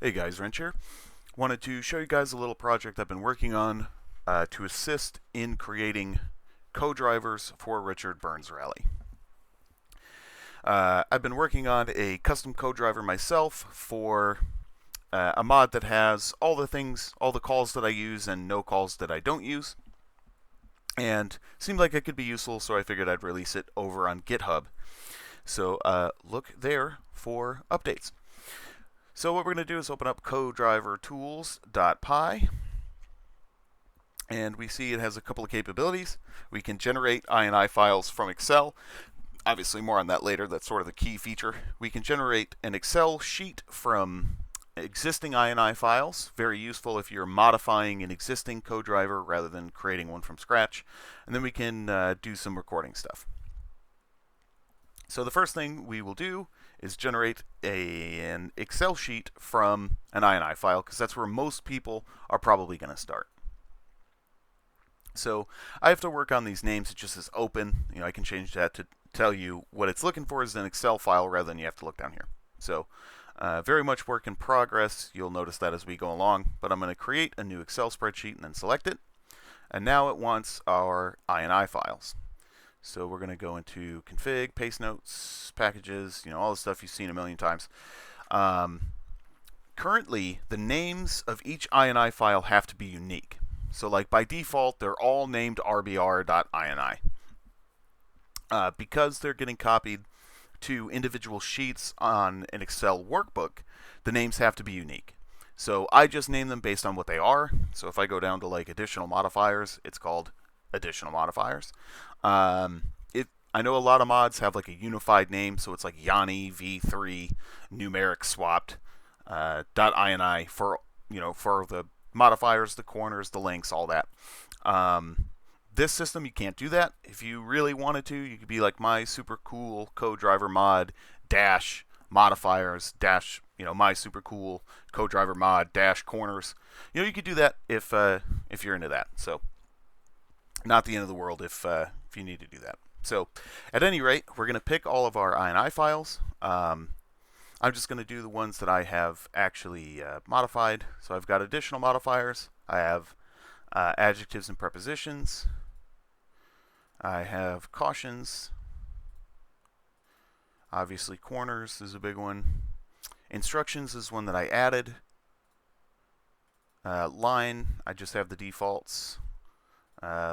Hey guys, Wrench here. Wanted to show you guys a little project I've been working on to assist in creating co-drivers for Richard Burns Rally. I've been working on a custom co-driver myself for a mod that has all the things, all the calls that I use and no calls that I don't use. And seemed like it could be useful, so I figured I'd release it over on GitHub. So look there for updates. So what we're going to do is open up Co-driver Tools.py, and we see it has a couple of capabilities. We can generate INI files from Excel. Obviously, more on that later. That's sort of the key feature. We can generate an Excel sheet from existing INI files. Very useful if you're modifying an existing co-driver rather than creating one from scratch. And then we can do some recording stuff. So the first thing we will do is generate an Excel sheet from an INI file, because that's where most people are probably going to start. So I have to work on these names. It just says open. I can change that to tell you what it's looking for is an Excel file rather than you have to look down here. So very much work in progress. You'll notice that as we go along. But I'm going to create a new Excel spreadsheet and then select it. And now it wants our INI files. So we're going to go into config, paste notes, packages, all the stuff you've seen a million times. Currently, the names of each INI file have to be unique. So like by default, they're all named rbr.ini. Because they're getting copied to individual sheets on an Excel workbook, the names have to be unique. So I just name them based on what they are. So if I go down to like additional modifiers, it's called additional modifiers. I know a lot of mods have like a unified name, so it's like Yanni v3 numeric swapped .ini for for the modifiers, the corners, the links, all that. This system you can't do that. If you really wanted to, you could be like my super cool co-driver mod dash modifiers dash my super cool co-driver mod dash corners. You could do that if you're into that. So not the end of the world if you need to do that. So at any rate, we're going to pick all of our INI files. I'm just going to do the ones that I have actually modified. So I've got additional modifiers. I have adjectives and prepositions. I have cautions. Obviously, corners is a big one. Instructions is one that I added. Line, I just have the defaults.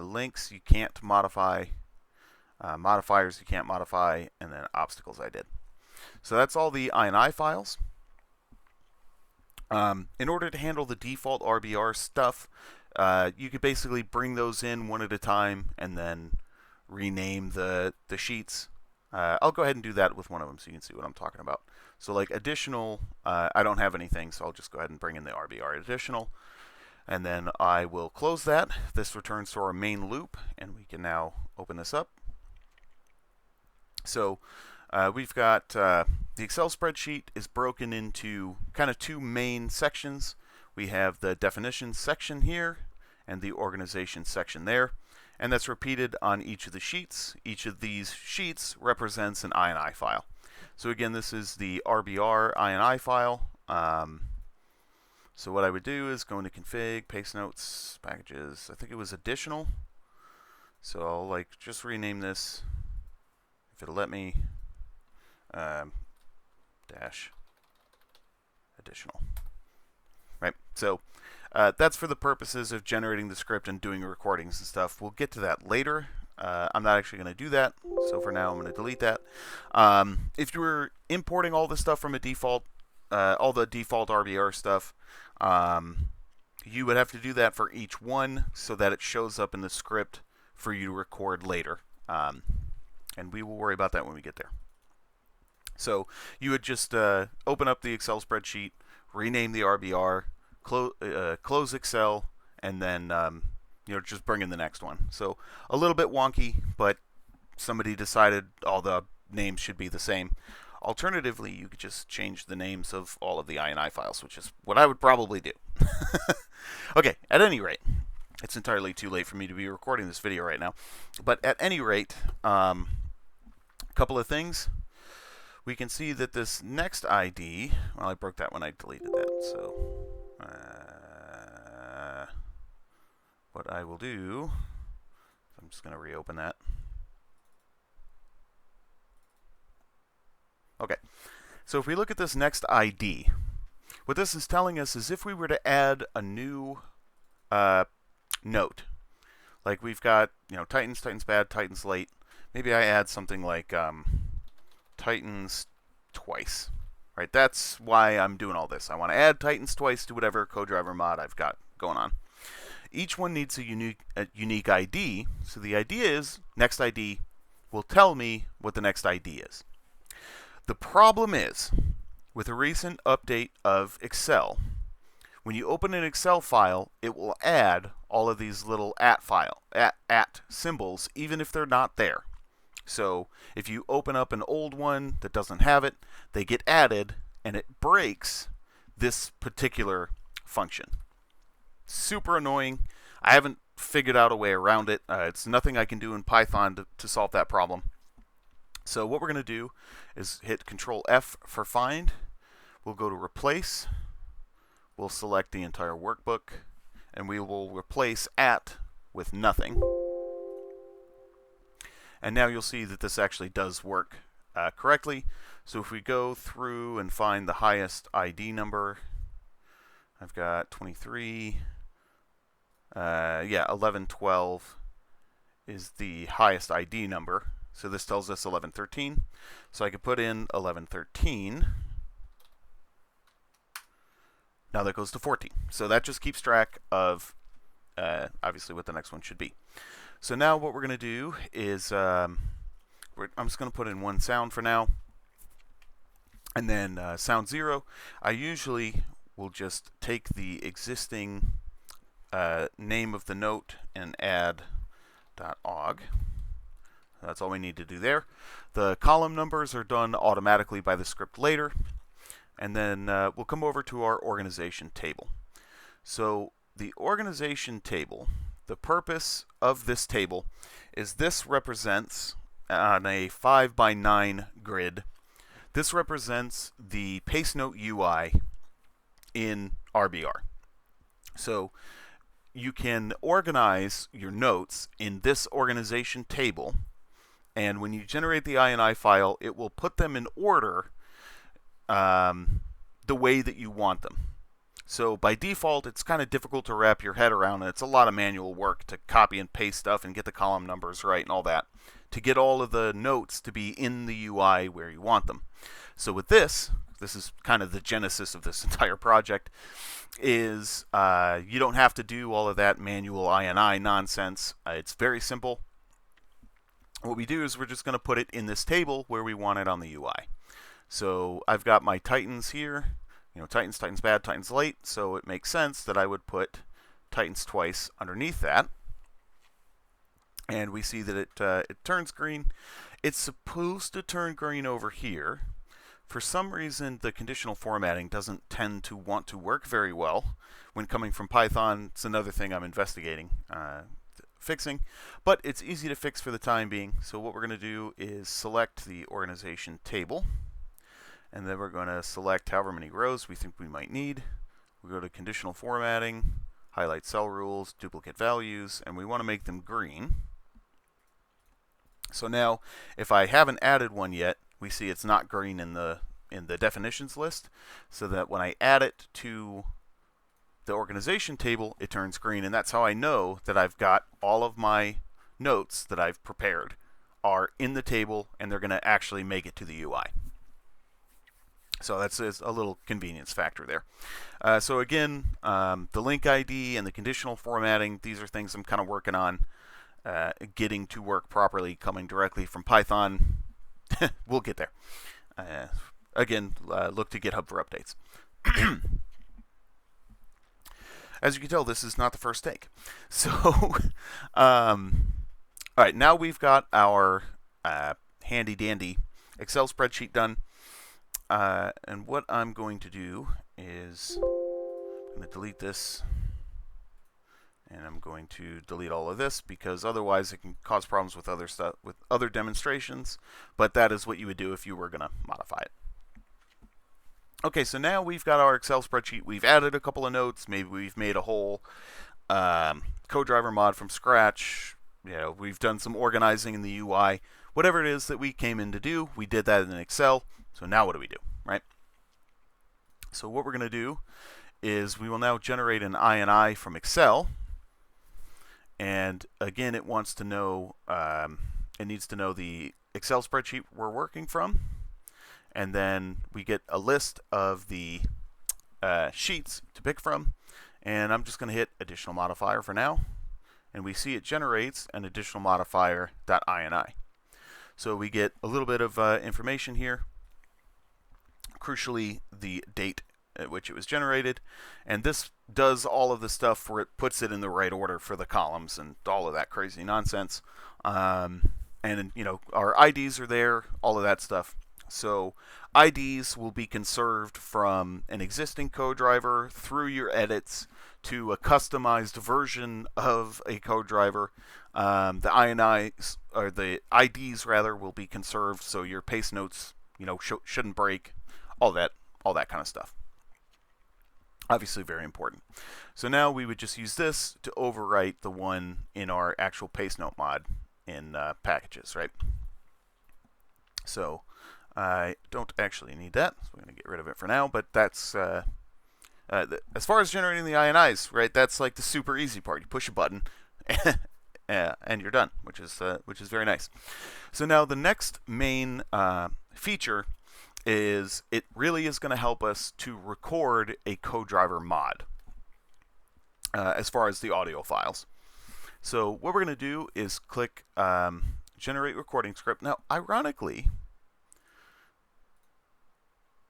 Links you can't modify, modifiers you can't modify, and then obstacles I did. So that's all the INI files. In order to handle the default RBR stuff, you could basically bring those in one at a time and then rename the sheets. I'll go ahead and do that with one of them so you can see what I'm talking about. So like additional, I don't have anything, so I'll just go ahead and bring in the RBR additional. And then I will close that. This returns to our main loop, and we can now open this up. So we've got the Excel spreadsheet is broken into kind of two main sections. We have the definitions section here and the organization section there. And that's repeated on each of the sheets. Each of these sheets represents an INI file. So again, this is the RBR INI file. So what I would do is go into config, paste notes, packages. I think it was additional. So I'll just rename this, if it'll let me, dash additional. Right. So that's for the purposes of generating the script and doing recordings and stuff. We'll get to that later. I'm not actually going to do that. So for now, I'm going to delete that. If you were importing all the stuff from a default, all the default RBR stuff, you would have to do that for each one so that it shows up in the script for you to record later. And we will worry about that when we get there. So you would just open up the Excel spreadsheet, rename the RBR, close Excel, and then just bring in the next one. So a little bit wonky, but somebody decided all the names should be the same. Alternatively, you could just change the names of all of the INI files, which is what I would probably do. Okay, at any rate, it's entirely too late for me to be recording this video right now. But at any rate, a couple of things. we can see that this next ID, well, I broke that when I deleted that, so what I will do, I'm just going to reopen that. Okay, so if we look at this next ID, what this is telling us is if we were to add a new note, like we've got, Titans, Titans bad, Titans late, maybe I add something like Titans twice, right? That's why I'm doing all this. I want to add Titans twice to whatever co-driver mod I've got going on. Each one needs a unique ID, so the idea is next ID will tell me what the next ID is. The problem is, with a recent update of Excel, when you open an Excel file, it will add all of these little at symbols, even if they're not there. So if you open up an old one that doesn't have it, they get added, and it breaks this particular function. Super annoying. I haven't figured out a way around it. It's nothing I can do in Python to solve that problem. So what we're going to do is hit Control F for find. We'll go to replace. We'll select the entire workbook, and we will replace at with nothing. And now you'll see that this actually does work correctly. So if we go through and find the highest ID number, I've got 23. 1112 is the highest ID number. So this tells us 1113. So I could put in 1113. Now that goes to 14. So that just keeps track of obviously what the next one should be. So now what we're going to do is I'm just going to put in one sound for now. And then sound 0, I usually will just take the existing name of the note and add .og. That's all we need to do there. The column numbers are done automatically by the script later. And then we'll come over to our organization table. So the organization table, the purpose of this table is this represents on a 5x9 grid. This represents the paste note UI in Rbr. So you can organize your notes in this organization table, and when you generate the INI file, it will put them in order the way that you want them. So by default, it's kind of difficult to wrap your head around, and it's a lot of manual work to copy and paste stuff and get the column numbers right and all that, to get all of the notes to be in the UI where you want them. So with this is kind of the genesis of this entire project, is you don't have to do all of that manual INI nonsense. It's very simple. What we do is we're just going to put it in this table where we want it on the UI. So I've got my Titans here, Titans, Titans bad, Titans late, so it makes sense that I would put Titans twice underneath that. And we see that it turns green. It's supposed to turn green over here. For some reason, the conditional formatting doesn't tend to want to work very well when coming from Python. It's another thing I'm investigating fixing, but it's easy to fix for the time being. So what we're going to do is select the organization table, and then we're going to select however many rows we think we might need. We go to conditional formatting, highlight cell rules, duplicate values, and we want to make them green. So now, if I haven't added one yet, we see it's not green in the definitions list, so that when I add it to the organization table, it turns green, and that's how I know that I've got all of my notes that I've prepared are in the table, and they're going to actually make it to the UI. So that's a little convenience factor there. So again, the link ID and the conditional formatting, these are things I'm kind of working on getting to work properly, coming directly from Python. We'll get there. Again, look to GitHub for updates. As you can tell, this is not the first take. So, all right, now we've got our handy-dandy Excel spreadsheet done. And what I'm going to do is I'm going to delete this And I'm going to delete all of this because otherwise it can cause problems with other stuff, with other demonstrations. But that is what you would do if you were going to modify it. Okay, so now we've got our Excel spreadsheet. We've added a couple of notes. Maybe we've made a whole Co-driver mod from scratch. We've done some organizing in the UI. Whatever it is that we came in to do, we did that in Excel. So now what do we do, right? So what we're going to do is we will now generate an INI from Excel. And again, it wants to know, it needs to know the Excel spreadsheet we're working from. And then we get a list of the sheets to pick from. And I'm just going to hit additional modifier for now. And we see it generates an additional modifier .ini. So we get a little bit of information here. Crucially, the date at which it was generated. And this does all of the stuff where it puts it in the right order for the columns and all of that crazy nonsense. And our IDs are there, all of that stuff. So IDs will be conserved from an existing co-driver through your edits to a customized version of a co-driver. The INIs, or the IDs rather, will be conserved so your paste notes, shouldn't break. All that kind of stuff. Obviously very important. So now we would just use this to overwrite the one in our actual paste note mod in packages, right? So I don't actually need that, so we're going to get rid of it for now. But that's as far as generating the INIs, right? That's like the super easy part. You push a button, and you're done, which is very nice. So now the next main feature is it really is going to help us to record a co-driver mod as far as the audio files. So what we're going to do is click Generate Recording Script. Now, ironically,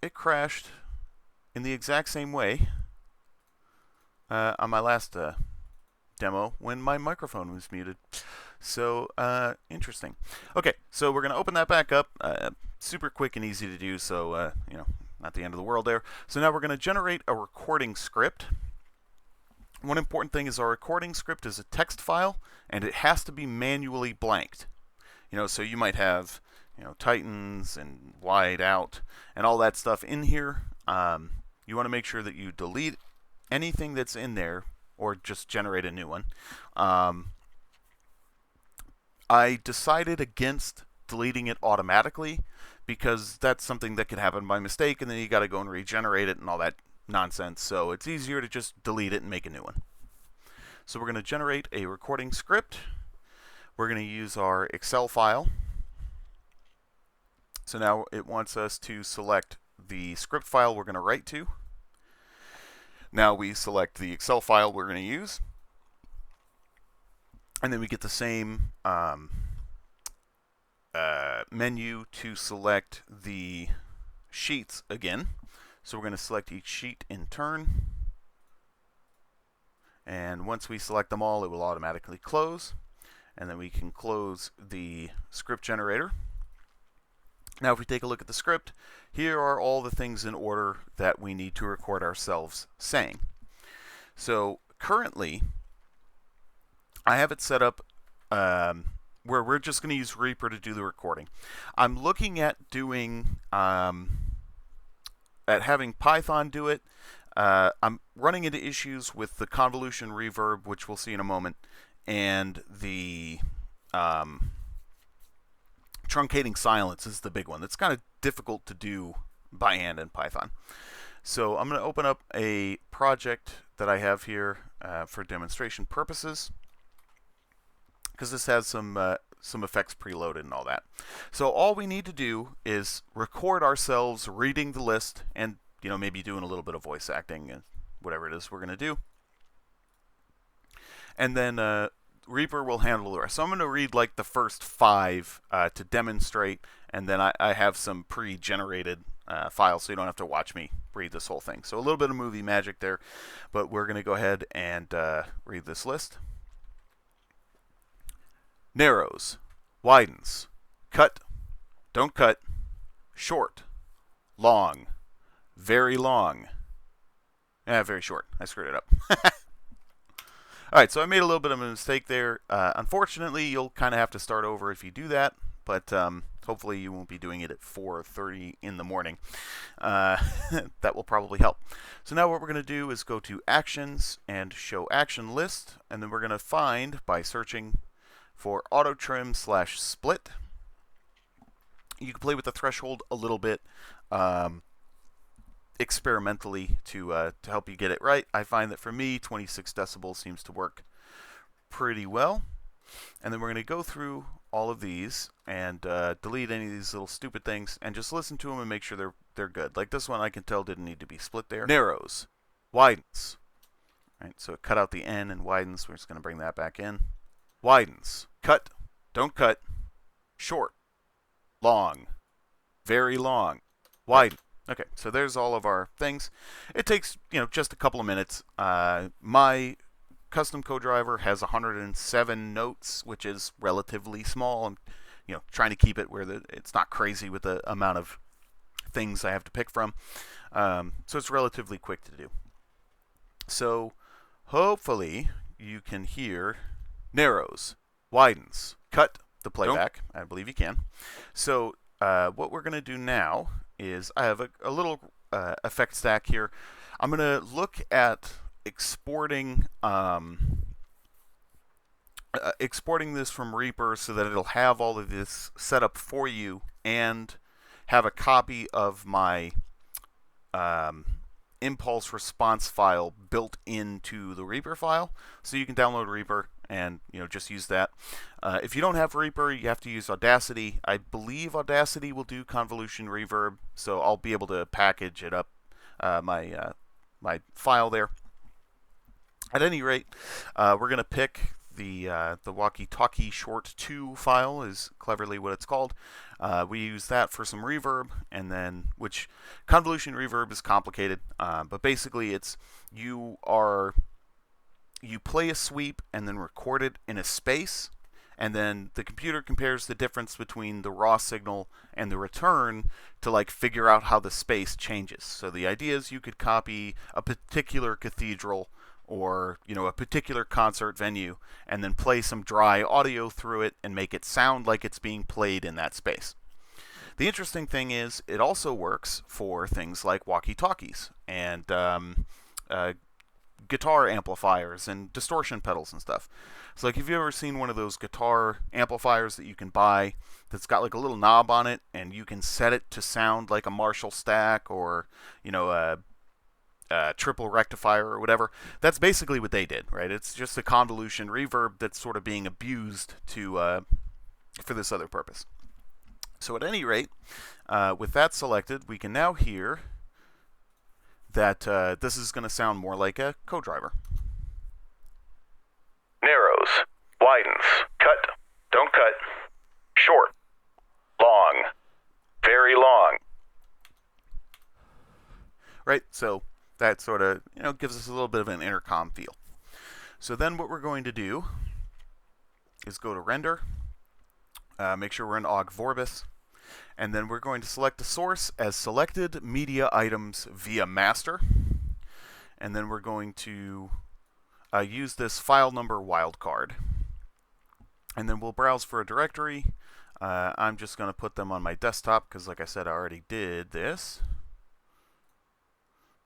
it crashed in the exact same way on my last demo when my microphone was muted. So, interesting. Okay, so we're going to open that back up. Super quick and easy to do, so, not the end of the world there. So now we're going to generate a recording script. One important thing is our recording script is a text file, and it has to be manually blanked. So you might have, Titans and wide out and all that stuff in here. You want to make sure that you delete anything that's in there or just generate a new one. I decided against deleting it automatically because that's something that could happen by mistake, and then you got to go and regenerate it and all that nonsense. So it's easier to just delete it and make a new one. So we're going to generate a recording script. We're going to use our Excel file. So now it wants us to select the script file we're going to write to. Now we select the Excel file we're going to use. And then we get the same menu to select the sheets again. So we're going to select each sheet in turn. And once we select them all, it will automatically close. And then we can close the script generator. Now if we take a look at the script, here are all the things in order that we need to record ourselves saying. So currently, I have it set up where we're just going to use Rbr to do the recording. I'm looking at doing, at having Python do it. I'm running into issues with the convolution reverb, which we'll see in a moment, and the truncating silence is the big one. That's kind of difficult to do by hand in Python. So I'm going to open up a project that I have here for demonstration purposes, because this has some effects preloaded and all that. So all we need to do is record ourselves reading the list and maybe doing a little bit of voice acting and whatever it is we're going to do. And then Rbr will handle the rest. So I'm going to read like the first 5 to demonstrate, and then I have some pre-generated files so you don't have to watch me read this whole thing. So a little bit of movie magic there, but we're going to go ahead and read this list. Narrows, widens, cut, don't cut, short, long, very long. Very short. I screwed it up. All right, so I made a little bit of a mistake there. Unfortunately, you'll kind of have to start over if you do that, but hopefully you won't be doing it at 4:30 in the morning. That will probably help. So now what we're going to do is go to Actions and Show Action List, and then we're going to find, by searching for Auto Trim / Split. You can play with the threshold a little bit experimentally to help you get it right. I find that for me, 26 decibels seems to work pretty well. And then we're going to go through all of these and delete any of these little stupid things and just listen to them and make sure they're good. Like this one, I can tell didn't need to be split there. Narrows, widens. Right, so it cut out the N and widens. We're just going to bring that back in. Widens, cut, don't cut, short, long, very long, widen. Okay, so there's all of our things. It takes, just a couple of minutes. My custom co-driver has 107 notes, which is relatively small. I'm, trying to keep it where it's not crazy with the amount of things I have to pick from. So it's relatively quick to do. So hopefully you can hear narrows, widens, cut the playback. I believe you can. So what we're going to do now is I have a little effect stack here. I'm going to look at exporting exporting this from Rbr so that it'll have all of this set up for you and have a copy of my impulse response file built into the Rbr file, so you can download Rbr and just use that. If you don't have Rbr, you have to use Audacity. I believe Audacity will do convolution reverb, so I'll be able to package it up, my file there. At any rate, we're going to pick the walkie-talkie short 2 file is cleverly what it's called. We use that for some reverb, and then which convolution reverb is complicated, but basically it's you play a sweep and then record it in a space, and then the computer compares the difference between the raw signal and the return to figure out how the space changes. So the idea is you could copy a particular cathedral or a particular concert venue and then play some dry audio through it and make it sound like it's being played in that space. The interesting thing is it also works for things like walkie-talkies and guitar amplifiers and distortion pedals and stuff. So have you ever seen one of those guitar amplifiers that you can buy that's got a little knob on it and you can set it to sound like a Marshall stack or a triple rectifier or whatever? That's basically what they did, right? It's just a convolution reverb that's sort of being abused for this other purpose. So at any rate, with that selected, we can now hear that this is going to sound more like a co-driver. Narrows, widens, cut, don't cut, short, long, very long. Right, so that sort of gives us a little bit of an intercom feel. So then what we're going to do is go to Render, make sure we're in Ogg Vorbis, and then we're going to select the source as selected media items via master, and then we're going to use this file number wildcard, and then we'll browse for a directory. I'm just going to put them on my desktop because, like I said, I already did this.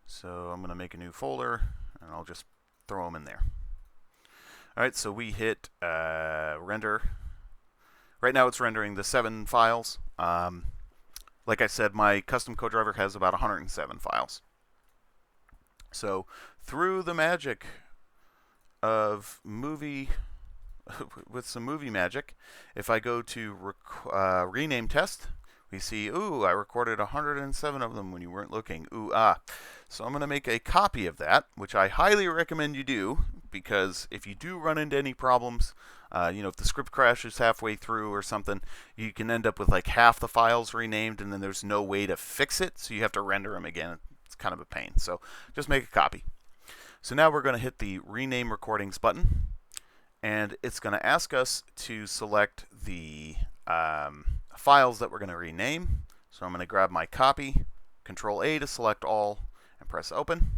So I'm going to make a new folder, and I'll just throw them in there. All right, so we hit render. Right now it's rendering the 7 files. Like I said, my custom co-driver has about 107 files. So through the magic of movie, with some movie magic, if I go to rename test, we see, ooh, I recorded 107 of them when you weren't looking. Ooh, ah. So I'm going to make a copy of that, which I highly recommend you do, because if you do run into any problems, if the script crashes halfway through or something, you can end up with half the files renamed, and then there's no way to fix it, so you have to render them again. It's kind of a pain. So just make a copy. So now we're going to hit the Rename Recordings button, and it's going to ask us to select the files that we're going to rename. So I'm going to grab my copy, Control A to select all, and press open.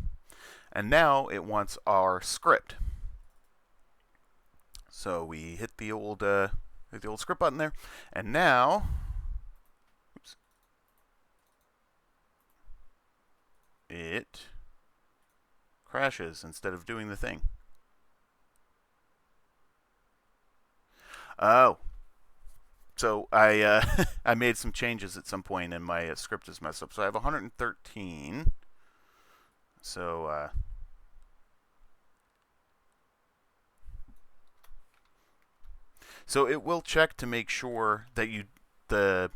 And now it wants our script. So we hit the old script button there, and now, oops, it crashes instead of doing the thing. Oh, so I I made some changes at some point, and my script is messed up. So I have 113. So so it will check to make sure that the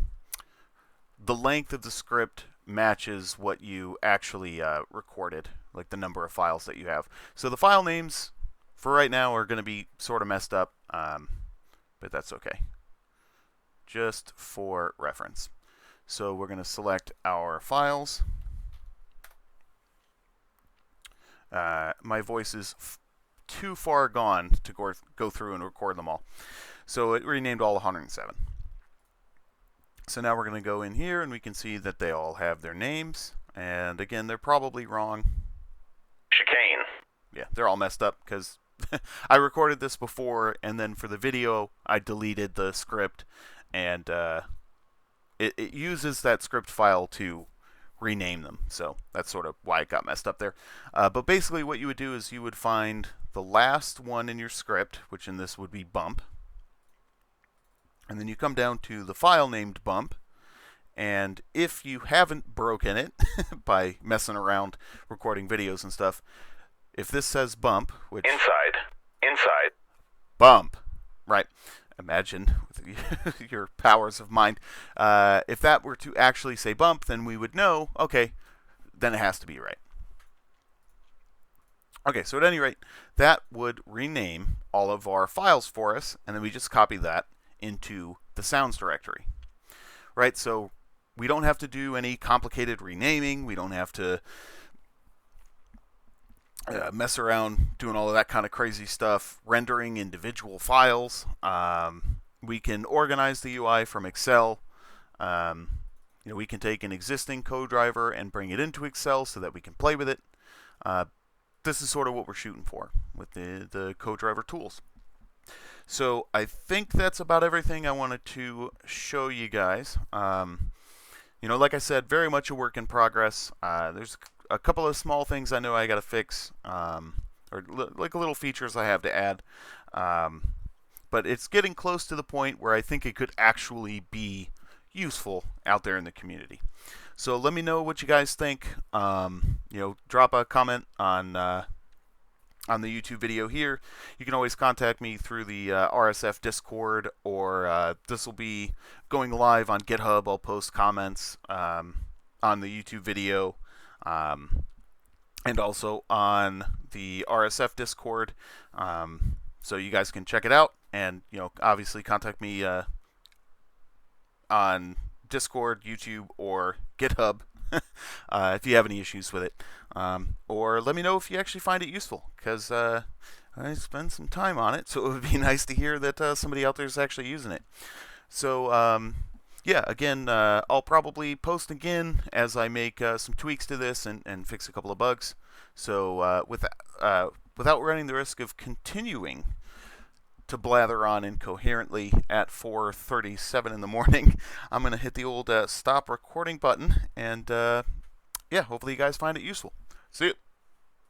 the length of the script matches what you actually recorded, like the number of files that you have. So the file names for right now are going to be sort of messed up, but that's okay, just for reference. So we're going to select our files. My voice is too far gone to go through and record them all. So it renamed all 107. So now we're going to go in here and we can see that they all have their names. And again, they're probably wrong. Chicane. Yeah, they're all messed up because I recorded this before, and then for the video, I deleted the script, and it uses that script file to rename them. So that's sort of why it got messed up there. But basically what you would do is you would find the last one in your script, which in this would be bump. And then you come down to the file named bump. And if you haven't broken it by messing around recording videos and stuff, if this says bump, which... Inside. Bump. Right. Imagine with your powers of mind. If that were to actually say bump, then we would know, okay, then it has to be right. Okay, so at any rate, that would rename all of our files for us, and then we just copy that into the sounds directory. Right, so we don't have to do any complicated renaming. We don't have to mess around doing all of that kind of crazy stuff, rendering individual files. We can organize the UI from Excel. We can take an existing Co-driver and bring it into Excel so that we can play with it. This is sort of what we're shooting for with the Co-driver tools. So I think that's about everything I wanted to show you guys. Like I said, very much a work in progress. There's a couple of small things I know I got to fix, or like little features I have to add. But it's getting close to the point where I think it could actually be useful out there in the community. So let me know what you guys think. Drop a comment on the YouTube video here. You can always contact me through the RSF Discord, or this will be going live on GitHub. I'll post comments on the YouTube video, and also on the RSF Discord, so you guys can check it out. And obviously contact me on Discord, YouTube, or GitHub if you have any issues with it. Or let me know if you actually find it useful, because I spend some time on it, so it would be nice to hear that somebody out there is actually using it. So, again, I'll probably post again as I make some tweaks to this and fix a couple of bugs. So without running the risk of continuing to blather on incoherently at 4:37 in the morning, I'm going to hit the old stop recording button, and hopefully you guys find it useful. See you.